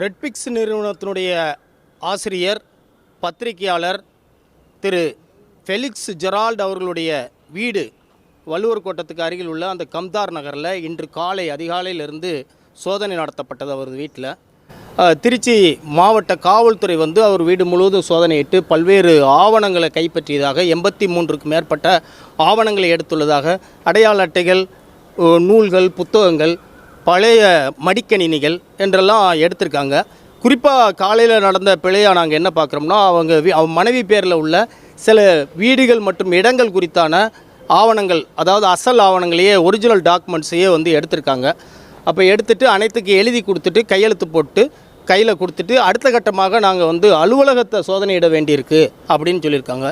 ரெட்பிக்ஸ் நிறுவனத்தினுடைய ஆசிரியர் பத்திரிகையாளர் திரு ஃபெலிக்ஸ் ஜெரால்ட் அவர்களுடைய வீடு வள்ளுவர் கோட்டத்துக்கு அருகில் உள்ள அந்த கம்தார் நகரில் இன்று காலை அதிகாலையிலிருந்து சோதனை நடத்தப்பட்டது. அவரது வீட்டில் திருச்சி மாவட்ட காவல்துறை அவர் வீடு முழுவதும் சோதனையிட்டு பல்வேறு ஆவணங்களை கைப்பற்றியதாக 83க்கும் மேற்பட்ட ஆவணங்களை எடுத்துள்ளதாக அடையாள அட்டைகள், நூல்கள், புத்தகங்கள், பழைய மடிக்கணினிகள் என்றெல்லாம் எடுத்திருக்காங்க. குறிப்பாக காலையில் நடந்த பிழையாக நாங்கள் என்ன பார்க்குறோம்னா, அவங்க மனைவி பேரில் உள்ள சில வீடுகள் மற்றும் இடங்கள் குறித்தான ஆவணங்கள், அதாவது அசல் ஆவணங்களையே ஒரிஜினல் டாக்குமெண்ட்ஸையே எடுத்திருக்காங்க. அப்போ எடுத்துகிட்டு அனைத்துக்கு எழுதி கொடுத்துட்டு கையெழுத்து போட்டு கையில் கொடுத்துட்டு அடுத்த கட்டமாக நாங்கள் அலுவலகத்தை சோதனையிட வேண்டியிருக்கு அப்படின்னு சொல்லியிருக்காங்க.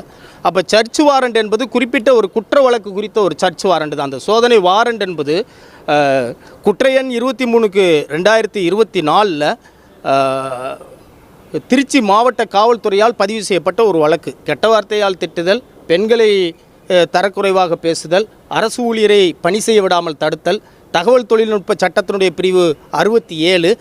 அப்போ சர்ச் வாரண்ட் என்பது குறிப்பிட்ட ஒரு குற்ற வழக்கு குறித்த ஒரு சர்ச் வாரண்ட் தான். அந்த சோதனை வாரண்ட் என்பது குற்ற எண் 23/2024 திருச்சி மாவட்ட காவல்துறையால் பதிவு செய்யப்பட்ட ஒரு வழக்கு. கெட்ட வார்த்தையால் திட்டுதல், பெண்களை தரக்குறைவாக பேசுதல், அரசு ஊழியரை பணி செய்ய விடாமல் தடுத்தல், தகவல் தொழில்நுட்ப சட்டத்தினுடைய பிரிவு 67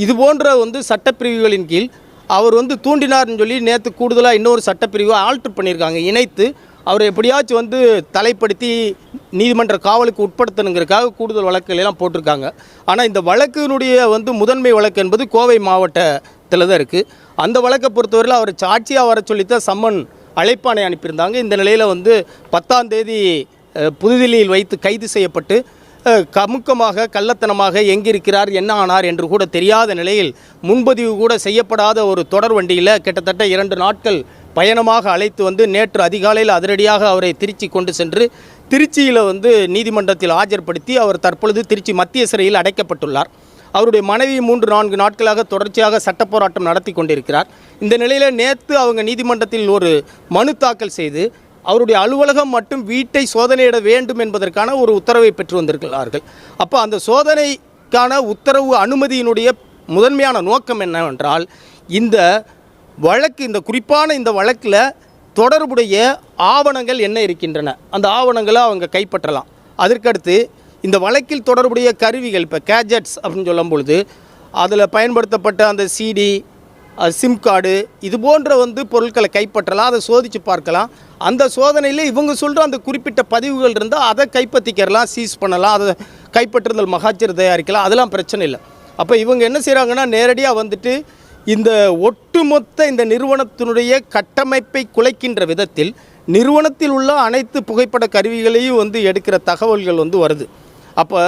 இதுபோன்ற சட்டப்பிரிவுகளின் கீழ் அவர் தூண்டினார்னு சொல்லி நேற்று கூடுதலாக இன்னொரு சட்டப்பிரிவை ஆல்ட்ரு பண்ணியிருக்காங்க. இணைத்து அவர் எப்படியாச்சும் தலைப்படுத்தி நீதிமன்ற காவலுக்கு உட்படுத்தணுங்கிறதுக்காக கூடுதல் வழக்குகளெல்லாம் போட்டிருக்காங்க. ஆனால் இந்த வழக்கினுடைய முதன்மை வழக்கு என்பது கோவை மாவட்டத்தில் தான் இருக்குது. அந்த வழக்கை பொறுத்தவரையில் அவர் சாட்சியாக வர சொல்லித்தான் சம்மன் அழைப்பானை அனுப்பியிருந்தாங்க. இந்த நிலையில் 10ஆம் தேதி புதுதில்லியில் வைத்து கைது செய்யப்பட்டு கமுக்கமாக கள்ளத்தனமாக எங்கிருக்கிறார், என்ன ஆனார் என்று கூட தெரியாத நிலையில் முன்பதிவு கூட செய்யப்படாத ஒரு தொடர் வண்டியில் கிட்டத்தட்ட 2 நாட்கள் பயணமாக அழைத்து நேற்று அதிகாலையில் அதிரடியாக அவரை திருச்சி கொண்டு சென்று திருச்சியில் நீதிமன்றத்தில் ஆஜர்படுத்தி அவர் தற்பொழுது திருச்சி மத்திய சிறையில் அடைக்கப்பட்டுள்ளார். அவருடைய மனைவி 3-4 நாட்களாக தொடர்ச்சியாக சட்ட போராட்டம் நடத்தி கொண்டிருக்கிறார். இந்த நிலையில் நேற்று அவங்க நீதிமன்றத்தில் ஒரு மனு தாக்கல் செய்து அவருடைய அலுவலகம் மற்றும் வீட்டை சோதனையிட வேண்டும் என்பதற்கான ஒரு உத்தரவை பெற்று வந்திருக்கிறார்கள். அப்போ அந்த சோதனைக்கான உத்தரவு அனுமதியினுடைய முதன்மையான நோக்கம் என்னவென்றால், இந்த வழக்கு, இந்த குறிப்பான இந்த வழக்கில் தொடர்புடைய ஆவணங்கள் என்ன இருக்கின்றன, அந்த ஆவணங்களை அவங்க கைப்பற்றலாம். அதற்கடுத்து இந்த வழக்கில் தொடர்புடைய கருவிகள், இப்போ கேஜெட்ஸ் அப்படின்னு சொல்லும் பொழுது அதில் பயன்படுத்தப்பட்ட அந்த சிடி, சிம் கார்டு, இது போன்ற பொருட்களை கைப்பற்றலாம், அதை சோதித்து பார்க்கலாம். அந்த சோதனையில் இவங்க சொல்கிற அந்த குறிப்பிட்ட பதிவுகள் இருந்தால் அதை கைப்பற்றிக்கிறலாம், சீஸ் பண்ணலாம், அதை கைப்பற்றுதல் மகாச்சர் தயாரிக்கலாம், அதெல்லாம் பிரச்சனை இல்லை. அப்போ இவங்க என்ன செய்கிறாங்கன்னா, நேரடியாக இந்த ஒட்டுமொத்த இந்த நிறுவனத்தினுடைய கட்டமைப்பை குலைக்கின்ற விதத்தில் நிறுவனத்தில் உள்ள அனைத்து புகைப்பட கருவிகளையும் எடுக்கிற தகவல்கள் வருது. அப்போ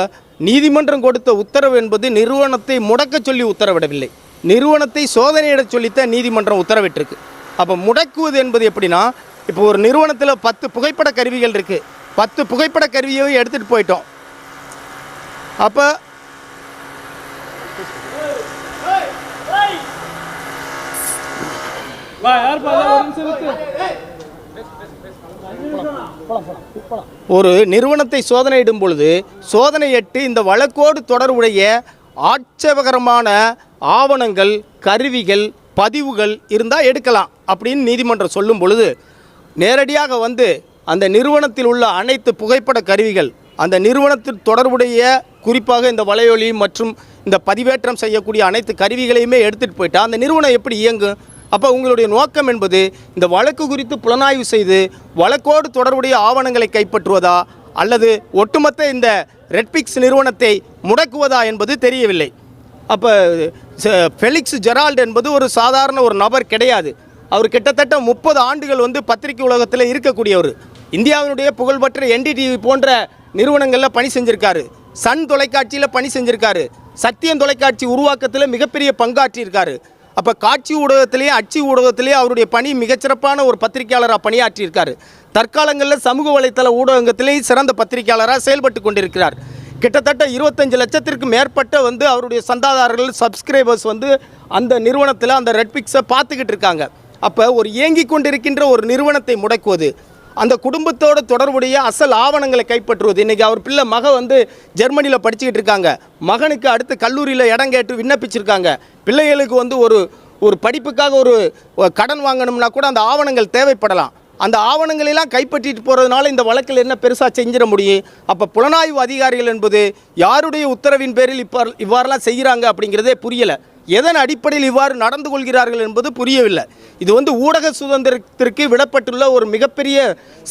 நீதிமன்றம் கொடுத்த உத்தரவு என்பது நிறுவனத்தை முடக்க சொல்லி உத்தரவிடவில்லை, நிறுவனத்தை சோதனையிட சொல்லித்தான் நீதிமன்றம் உத்தரவிட்டிருக்கு. அப்போ முடக்குவது என்பது எப்படின்னா, இப்போ ஒரு நிறுவனத்தில் 10 புகைப்பட கருவிகள் இருக்குது, 10 புகைப்பட கருவியை எடுத்துகிட்டு போயிட்டோம். அப்போ ஒரு நிறுவனத்தை சோதனையிடும் பொழுது சோதனையிட்டு இந்த வழக்கோடு தொடர்புடைய ஆட்சேபகரமான ஆவணங்கள், கருவிகள், பதிவுகள் இருந்தால் எடுக்கலாம் அப்படின்னு நீதிமன்றம் சொல்லும் பொழுது நேரடியாக அந்த நிறுவனத்தில் உள்ள அனைத்து புகைப்பட கருவிகள், அந்த நிறுவனத்தில் தொடர்புடைய குறிப்பாக இந்த வலையொலி மற்றும் இந்த பதிவேற்றம் செய்யக்கூடிய அனைத்து கருவிகளையுமே எடுத்துகிட்டு போயிட்டால் அந்த நிறுவனம் எப்படி இயங்கும்? அப்போ உங்களுடைய நோக்கம் என்பது இந்த வழக்கு குறித்து புலனாய்வு செய்து வழக்கோடு தொடர்புடைய ஆவணங்களை கைப்பற்றுவதா அல்லது ஒட்டுமொத்த இந்த ரெட்பிக்ஸ் நிறுவனத்தை முடக்குவதா என்பது தெரியவில்லை. அப்போ ஃபெலிக்ஸ் ஜெரால்ட் என்பது ஒரு சாதாரண ஒரு நபர் கிடையாது. அவர் கிட்டத்தட்ட 30 ஆண்டுகள் பத்திரிகை உலகத்தில் இருக்கக்கூடியவர். இந்தியாவினுடைய புகழ்பெற்ற NDTV போன்ற நிறுவனங்களில் பணி செஞ்சுருக்காரு, சன் தொலைக்காட்சியில் பணி செஞ்சுருக்காரு, சத்தியம் தொலைக்காட்சி உருவாக்கத்தில் மிகப்பெரிய பங்காற்றியிருக்காரு. அப்போ காட்சி ஊடகத்திலேயே அச்சு ஊடகத்திலேயே அவருடைய பணி மிகச்சிறப்பான ஒரு பத்திரிகையாளராக பணியாற்றியிருக்காரு. தற்காலங்களில் சமூக வலைத்தள ஊடகத்திலேயே சிறந்த பத்திரிகையாளராக செயல்பட்டு கொண்டிருக்கிறார். கிட்டத்தட்ட 25 லட்சத்திற்கு மேற்பட்ட அவருடைய சந்தாதாரர்கள், சப்ஸ்கிரைபர்ஸ் அந்த நிறுவனத்தில் அந்த ரெட்பிக்ஸை பார்த்துக்கிட்டு இருக்காங்க. அப்போ ஒரு இயங்கி கொண்டிருக்கின்ற ஒரு நிறுவனத்தை முடக்குவது, அந்த குடும்பத்தோடு தொடர்புடைய அசல் ஆவணங்களை கைப்பற்றுவது. இன்றைக்கி அவர் பிள்ளை ஜெர்மனியில் படிச்சுக்கிட்டு இருக்காங்க, மகனுக்கு அடுத்து கல்லூரியில் இடம் கேட்டு விண்ணப்பிச்சிருக்காங்க. பிள்ளைகளுக்கு ஒரு படிப்புக்காக ஒரு கடன் வாங்கணும்னா கூட அந்த ஆவணங்கள் தேவைப்படலாம். அந்த ஆவணங்களெல்லாம் கைப்பற்றிட்டு போகிறதுனால இந்த வழக்கில் என்ன பெருசாக செஞ்சிட முடியும்? அப்போ புலனாய்வு அதிகாரிகள் என்பது யாருடைய உத்தரவின் பேரில் இவ்வாறெல்லாம் செய்கிறாங்க அப்படிங்கிறதே புரியலை. எதன் அடிப்படையில் இவ்வாறு நடந்து கொள்கிறார்கள் என்பது புரியவில்லை. இது வந்து ஊடக சுதந்திரத்திற்கு விடப்பட்டுள்ள ஒரு மிகப்பெரிய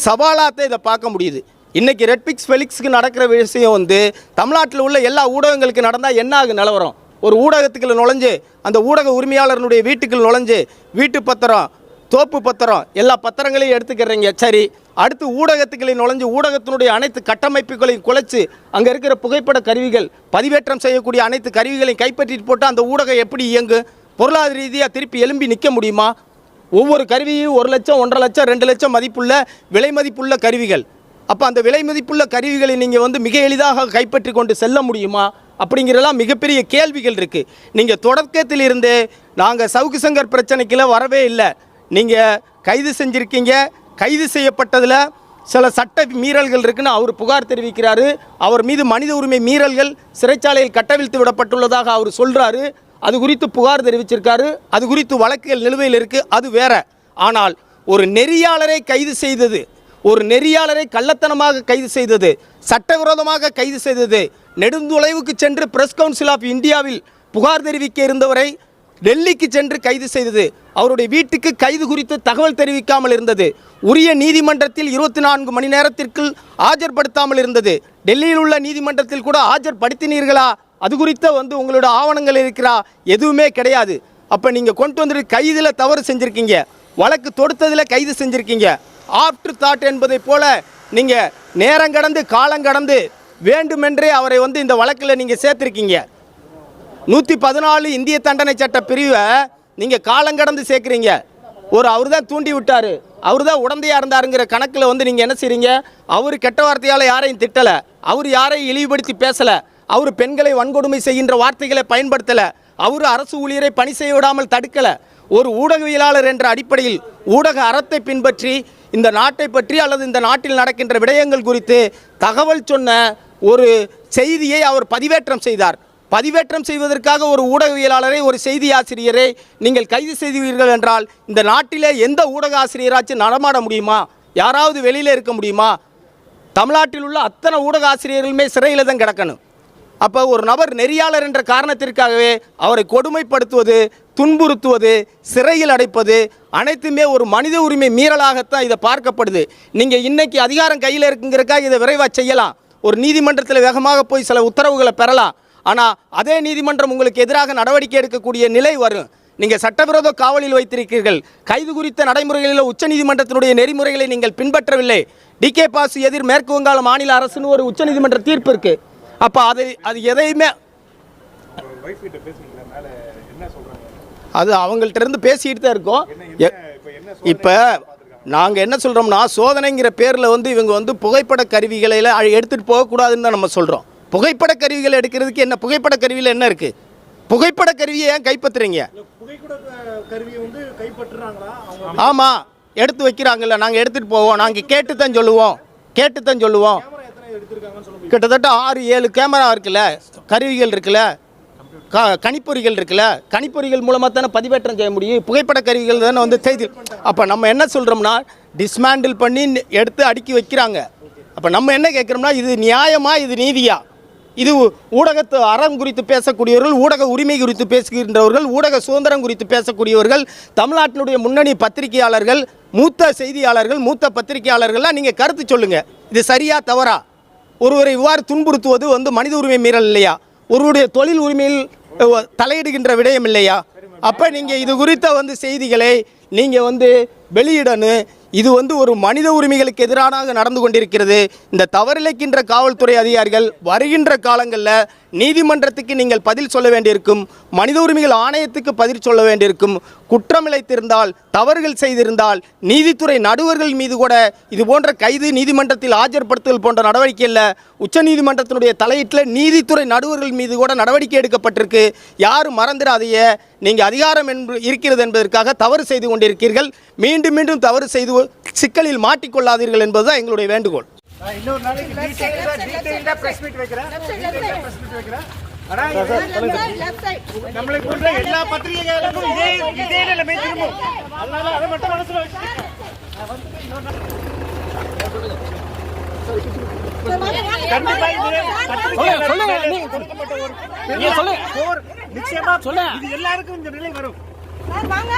சவாலாக இதை பார்க்க முடியுது. இன்றைக்கி ரெட்பிக்ஸ் ஃபெலிக்ஸுக்கு நடக்கிற விஷயம் வந்து தமிழ்நாட்டில் உள்ள எல்லா ஊடகங்களுக்கு நடந்தால் என்ன ஆகும் நிலவரம்? ஒரு ஊடகத்துக்குள்ள நுழைஞ்சு அந்த ஊடக உரிமையாளர்களுடைய வீட்டுக்குள் நுழைஞ்சு வீட்டு பத்திரம், தோப்பு பத்திரம், எல்லா பத்திரங்களையும் எடுத்துக்கிறீங்க. சரி, அடுத்து ஊடகத்துக்களை நுழைஞ்சு ஊடகத்தினுடைய அனைத்து கட்டமைப்புகளையும் குலைச்சு அங்கே இருக்கிற புகைப்பட கருவிகள், பதிவேற்றம் செய்யக்கூடிய அனைத்து கருவிகளையும் கைப்பற்றிட்டு போட்டால் அந்த ஊடகம் எப்படி இயங்கு? பொருளாதார ரீதியாக திருப்பி எழும்பி நிற்க முடியுமா? ஒவ்வொரு கருவியும் 1 லட்சம், 1.5 லட்சம், 2 லட்சம் மதிப்புள்ள விலை மதிப்புள்ள கருவிகள். அப்போ அந்த விலை மதிப்புள்ள கருவிகளை நீங்கள் வந்து மிக எளிதாக கைப்பற்றி கொண்டு செல்ல முடியுமா? அப்படிங்கிறலாம் மிகப்பெரிய கேள்விகள் இருக்குது. நீங்கள் தொடக்கத்திலிருந்தே நாங்கள் சவுக்கு சங்கர் பிரச்சனைக்குள்ள வரவே இல்லை. நீங்கள் கைது செஞ்சுருக்கீங்க, கைது செய்யப்பட்டதில் சில சட்ட மீறல்கள் இருக்குன்னு அவர் புகார் தெரிவிக்கிறாரு. அவர் மீது மனித உரிமை மீறல்கள் சிறைச்சாலையில் கட்டவிழ்த்து விடப்பட்டுள்ளதாக அவர் சொல்கிறாரு. அது குறித்து புகார் தெரிவிச்சிருக்காரு. அது குறித்து வழக்குகள் நிலுவையில் இருக்குது, அது வேற. ஆனால் ஒரு நெறியாளரை கைது செய்தது, ஒரு நெறியாளரை கள்ளத்தனமாக கைது செய்தது, சட்டவிரோதமாக கைது செய்தது, நெடுந்தொலைவுக்கு சென்று பிரஸ் கவுன்சில் ஆஃப் இந்தியாவில் புகார் தெரிவிக்க இருந்தவரை டெல்லிக்கு சென்று கைது செய்தது, அவருடைய வீட்டுக்கு கைது குறித்து தகவல் தெரிவிக்காமல் இருந்தது, உரிய நீதிமன்றத்தில் 24 மணி நேரத்திற்குள் ஆஜர்படுத்தாமல் இருந்தது, டெல்லியில் உள்ள நீதிமன்றத்தில் கூட ஆஜர்படுத்தினீர்களா? அது குறித்த வந்து உங்களோட ஆவணங்கள் இருக்கிறா? எதுவுமே கிடையாது. அப்போ நீங்கள் கொண்டு வந்துட்டு கைதில் தவறு செஞ்சுருக்கீங்க, வழக்கு தொடுத்ததில் கைது செஞ்சுருக்கீங்க. ஆஃப்டர் தாட் என்பதை போல நீங்கள் நேரங்கடந்து காலங்கடந்து வேண்டுமென்றே அவரை வந்து இந்த வழக்கில் நீங்கள் சேர்த்துருக்கீங்க. 114 இந்திய தண்டனை சட்ட பிரிவை நீங்கள் காலங்கடந்து சேர்க்குறீங்க. அவர் தான் தூண்டி விட்டார், அவர் தான் உடந்தையாக இருந்தாருங்கிற கணக்கில் வந்து நீங்கள் என்ன செய்கிறீங்க? அவர் கெட்ட வார்த்தையால் யாரையும் திட்டலை, அவர் யாரையும் இழிவுபடுத்தி பேசலை, அவர் பெண்களை வன்கொடுமை செய்கின்ற வார்த்தைகளை பயன்படுத்தலை, அவர் அரசு ஊழியரை பணி செய்ய விடாமல் தடுக்கலை. ஒரு ஊடகவியலாளர் என்ற அடிப்படையில் ஊடக அறத்தை பின்பற்றி இந்த நாட்டை பற்றி அல்லது இந்த நாட்டில் நடக்கின்ற விடயங்கள் குறித்து தகவல் சொன்ன ஒரு செய்தியை அவர் பதிவேற்றம் செய்தார். பதிவேற்றம் செய்வதற்காக ஒரு ஊடகவியலாளரை, ஒரு செய்தி ஆசிரியரை நீங்கள் கைது செய்வீர்கள் என்றால் இந்த நாட்டிலே எந்த ஊடக ஆசிரியராச்சும் நடமாட முடியுமா? யாராவது வெளியில் இருக்க முடியுமா? தமிழ்நாட்டில் உள்ள அத்தனை ஊடக ஆசிரியர்களுமே சிறையில் தான் கிடக்கணும். அப்போ ஒரு நபர் நெறியாளர் என்ற காரணத்திற்காகவே அவரை கொடுமைப்படுத்துவது, துன்புறுத்துவது, சிறையில் அடைப்பது அனைத்துமே ஒரு மனித உரிமை மீறலாகத்தான் இதை பார்க்கப்படுது. நீங்கள் இன்றைக்கி அதிகாரம் கையில் இருக்குங்கிறக்காக இதை விரைவாக செய்யலாம், ஒரு நீதிமன்றத்தில் வேகமாக போய் சில உத்தரவுகளை பெறலாம். ஆனால் அதே நீதிமன்றம் உங்களுக்கு எதிராக நடவடிக்கை எடுக்கக்கூடிய நிலை வரும். நீங்கள் சட்டவிரோத காவலில் வைத்திருக்கிறீர்கள், கைது குறித்த நடைமுறைகளில் உச்சநீதிமன்றத்தினுடைய நெறிமுறைகளை நீங்கள் பின்பற்றவில்லை. டிகே பாசு எதிர் மேற்கு வங்காள மாநில அரசுன்னு ஒரு உச்சநீதிமன்ற தீர்ப்பு இருக்குது. அப்போ அது எதையுமே அது அவங்கள்ட்ட இருந்து பேசிக்கிட்டு தான் இருக்கோம். இப்போ நாங்கள் என்ன சொல்கிறோம்னா, சோதனைங்கிற பேரில் வந்து இவங்க வந்து புகைப்பட கருவிகளை எடுத்துகிட்டு போகக்கூடாதுன்னு தான் நம்ம சொல்கிறோம். புகைப்பட கருவிகள் எடுக்கிறதுக்கு என்ன, புகைப்பட கருவியில் என்ன இருக்குது? புகைப்பட கருவியை ஏன் கைப்பற்றுறீங்க? ஆமாம், எடுத்து வைக்கிறாங்கல்ல, நாங்கள் எடுத்துகிட்டு போவோம், நாங்கள் கேட்டு தான் சொல்லுவோம். கிட்டத்தட்ட 6-7 கேமரா இருக்குல்ல, கருவிகள் இருக்குல்ல, கணிப்பொறிகள் இருக்குல்ல, கணிப்பொறிகள் மூலமாக தானே பதிவேற்றம் செய்ய முடியும். புகைப்பட கருவிகள் தானே வந்து செய்தி. அப்போ நம்ம என்ன சொல்கிறோம்னா, டிஸ்மேண்டில் பண்ணி எடுத்து அடுக்கி வைக்கிறாங்க. அப்போ நம்ம என்ன கேட்குறோம்னா, இது நியாயமா, இது நீதியா? இது ஊடகத்து அறம் குறித்து பேசக்கூடியவர்கள், ஊடக உரிமை குறித்து பேசுகின்றவர்கள், ஊடக சுதந்திரம் குறித்து பேசக்கூடியவர்கள், தமிழ்நாட்டினுடைய முன்னணி பத்திரிகையாளர்கள், மூத்த செய்தியாளர்கள், மூத்த பத்திரிகையாளர்கள்லாம் நீங்கள் கருத்து சொல்லுங்கள். இது சரியா தவறா? ஒருவரை இவ்வாறு துன்புறுத்துவது வந்து மனித உரிமை மீறல் இல்லையா? ஒருவருடைய தொழில் உரிமையில் தலையிடுகின்ற விடயம் இல்லையா? அப்போ நீங்கள் இது குறித்த வந்து செய்திகளை நீங்கள் வந்து வெளியிடணும். இது வந்து ஒரு மனித உரிமைகளுக்கு எதிராக நடந்து கொண்டிருக்கிறது. இந்த தவறிழைக்கின்ற காவல்துறை அதிகாரிகள் வருகின்ற காலங்களில் நீதிமன்றத்துக்கு நீங்கள் பதில் சொல்ல வேண்டியிருக்கும், மனித உரிமைகள் ஆணையத்துக்கு பதில் சொல்ல வேண்டியிருக்கும். குற்றமிழைத்திருந்தால், தவறுகள் செய்திருந்தால் நீதித்துறை நடுவர்கள் மீது கூட இது போன்ற கைது, நீதிமன்றத்தில் ஆஜர்படுத்துதல் போன்ற நடவடிக்கை இல்லை. உச்சநீதிமன்றத்தினுடைய தலையீட்டில் நீதித்துறை நடுவர்கள் மீது கூட நடவடிக்கை எடுக்கப்பட்டிருக்கு. யாரும் மறந்துடாதைய, நீங்கள் அதிகாரம் இருக்கிறது என்பதற்காக தவறு செய்து கொண்டிருக்கிறீர்கள். மீண்டும் மீண்டும் தவறு செய்து சிக்கலில் மாட்டிக்கொள்ளாதீர்கள் என்பதுதான் எங்களுடைய வேண்டுகோள். இன்னொரு நாளைக்கு டீடைலா பிரஸ் மீட் வைக்கிறேன். நம்மளை போன்ற எல்லா பத்திரிகைகளுக்கும் இதே நிலைமை திரும்பும். அதனால அதை மட்டும் மனசுல வச்சு கண்டிப்பா இது பத்திரிகையாளர்களுக்கு கொடுக்கப்பட்ட ஒரு பெரிய போர். நிச்சயமா இது எல்லாருக்கும் இந்த நிலை வரும். வாங்க